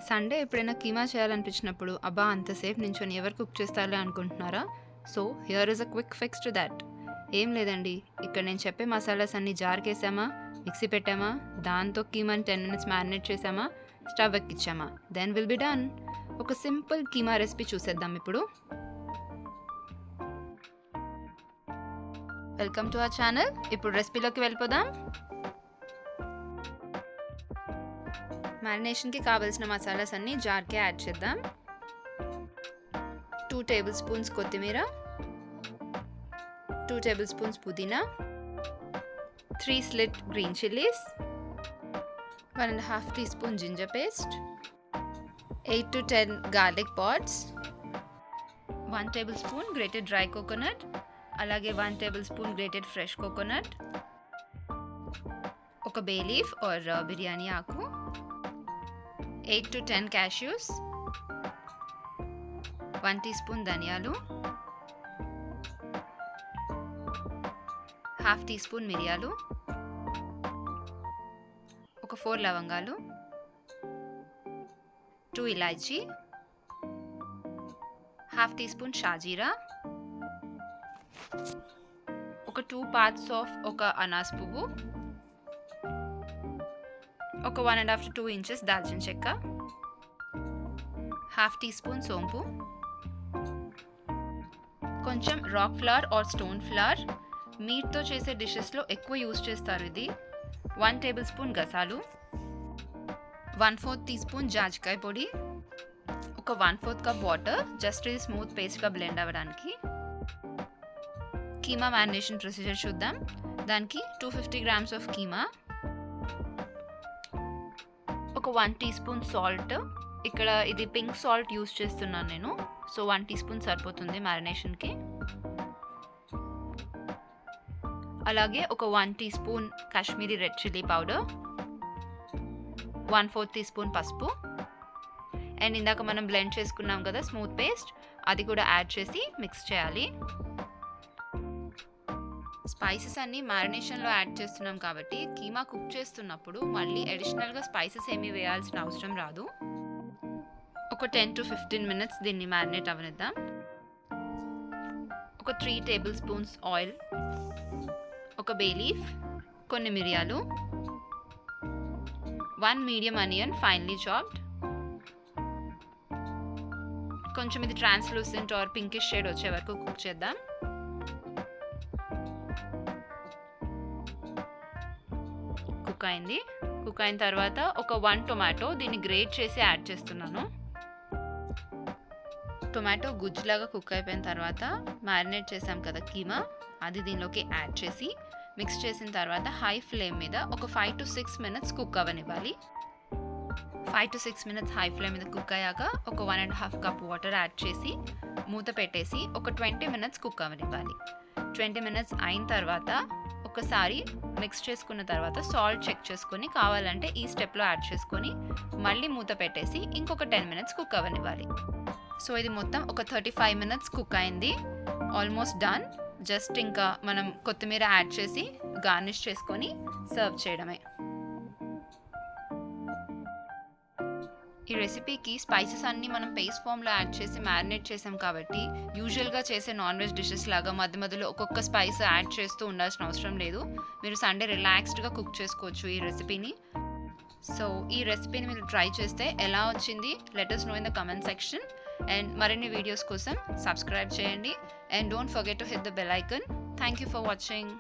Sunday ఎప్పుడైనా కీమా చేయాలనిపించినప్పుడు అబ్బా అంతసేపు నించొని ఎవరు కుక్ చేస్తారులే అనుకుంటున్నారా? So here is a quick fix to that. ఏం లేదండి, ఇక్కడ నేను చెప్పే మసాలాస్ అన్ని జార్కేసామా, మిక్సీ పెట్టామా, దాంతో కీమాని 10 minutes మ్యారినేట్ చేసామా, స్టవ్ ఎక్కిచ్చామా, దెన్ విల్ బి డన్. ఒక సింపుల్ కీమా రెసిపీ చూసేద్దాం ఇప్పుడు. Welcome to our channel. ఇప్పుడు రెసిపీలోకి వెళ్ళిపోదాం. మ్యారినేషన్కి కావాల్సిన మసాలాస్ అన్నీ జార్కే యాడ్ చేద్దాం. 2 tablespoons కొత్తిమీర, 2 tablespoons పుదీనా, 3 slit green chilies, 1.5 teaspoon ginger paste, 8 to 10 garlic pods, 1 tablespoon grated dry coconut, అలాగే 1 tablespoon grated fresh coconut, ఒక బే లీఫ్ ఆర్ బిర్యానీ ఆకు, 8 to 10 cashews, 1 teaspoon ధనియాలు, 1/2 teaspoon మిరియాలు, ఒక 4 లవంగాలు, 2 ఇలాచీ, 1/2 teaspoon షాజీరా, ఒక 2 parts ఆఫ్ ఒక అనాస్ పువ్వు, ఒక 1.5 to 2 inches దాల్చిన చెక్క, 1/2 teaspoon సోంపు, కొంచెం rock flower or stone flower, మీట్తో చేసే డిషెస్లో ఎక్కువ యూజ్ చేస్తారు ఇది, 1 tablespoon గసాలు, 1/4 teaspoon జాజికాయ పొడి, ఒక 1/4 కప్ వాటర్ జస్ట్ ఇది స్మూత్ పేస్ట్గా బ్లెండ్ అవ్వడానికి. కీమా మ్యారినేషన్ ప్రొసీజర్ చూద్దాం. దానికి 250 grams ఆఫ్ కీమా, ఒక 1 teaspoon సాల్ట్, ఇక్కడ ఇది పింక్ సాల్ట్ యూస్ చేస్తున్నాను నేను, సో 1 teaspoon సరిపోతుంది మ్యారినేషన్కి. అలాగే ఒక 1 teaspoon Kashmiri red chilli powder, 1/4 teaspoon పసుపు, అండ్ ఇందాక మనం బ్లెండ్ చేసుకున్నాం కదా స్మూత్ పేస్ట్, అది కూడా యాడ్ చేసి మిక్స్ చేయాలి. స్పైసెస్ అన్నీ మ్యారినేషన్లో యాడ్ చేస్తున్నాం కాబట్టి కీమా కుక్ చేస్తున్నప్పుడు మళ్ళీ అడిషనల్గా స్పైసెస్ ఏమీ వేయాల్సిన అవసరం రాదు. ఒక 10 to 15 minutes దీన్ని మ్యారినేట్ అవ్వనిద్దాం. ఒక 3 tablespoons ఆయిల్, ఒక బే లీఫ్, కొన్ని మిరియాలు, 1 medium onion ఫైన్లీ చాప్డ్, కొంచెం ఇది ట్రాన్స్లూసెంట్ ఆర్ పింకిష్ షేడ్ వచ్చే వరకు కుక్ చేద్దాం. కుక్ అయిన తర్వాత ఒక 1 టొమాటో దీన్ని గ్రేట్ చేసి యాడ్ చేస్తున్నాను. టొమాటో గుజ్జులాగా కుక్ అయిపోయిన తర్వాత మ్యారినేట్ చేసాం కదా కీమా, అది దీనిలోకి యాడ్ చేసి మిక్స్ చేసిన తర్వాత హై ఫ్లేమ్ మీద ఒక 5 to 6 minutes కుక్ అవ్వనివ్వాలి. 5 to 6 minutes హై ఫ్లేమ్ మీద కుక్ అయ్యాక ఒక 1.5 cup వాటర్ యాడ్ చేసి మూత పెట్టేసి ఒక 20 minutes కుక్ అవ్వనివ్వాలి. 20 minutes అయిన తర్వాత ఒకసారి మిక్స్ చేసుకున్న తర్వాత సాల్ట్ చెక్ చేసుకొని కావాలంటే ఈ స్టెప్లో యాడ్ చేసుకొని మళ్ళీ మూత పెట్టేసి ఇంకొక 10 minutes కుక్ అవ్వనివ్వాలి. సో ఇది మొత్తం ఒక 35 minutes కుక్ అయింది, ఆల్మోస్ట్ డన్. జస్ట్ ఇంకా మనం కొత్తిమీర యాడ్ చేసి గార్నిష్ చేసుకొని సర్వ్ చేయడమే. ఈ రెసిపీకి స్పైసెస్ అన్నీ మనం పేస్ట్ ఫామ్లో యాడ్ చేసి మ్యారినేట్ చేసాం కాబట్టి యూజువల్గా చేసే నాన్ వెజ్ డిషెస్ లాగా మధ్య మధ్యలో ఒక్కొక్క స్పైస్ యాడ్ చేస్తూ ఉండాల్సిన అవసరం లేదు. మీరు సండే రిలాక్స్డ్గా కుక్ చేసుకోవచ్చు ఈ రెసిపీని. సో ఈ రెసిపీని మీరు ట్రై చేస్తే ఎలా వచ్చింది let us know in the comment section. And మరిన్ని వీడియోస్ కోసం సబ్స్క్రైబ్ చేయండి. And don't forget to hit the bell icon. Thank you for watching.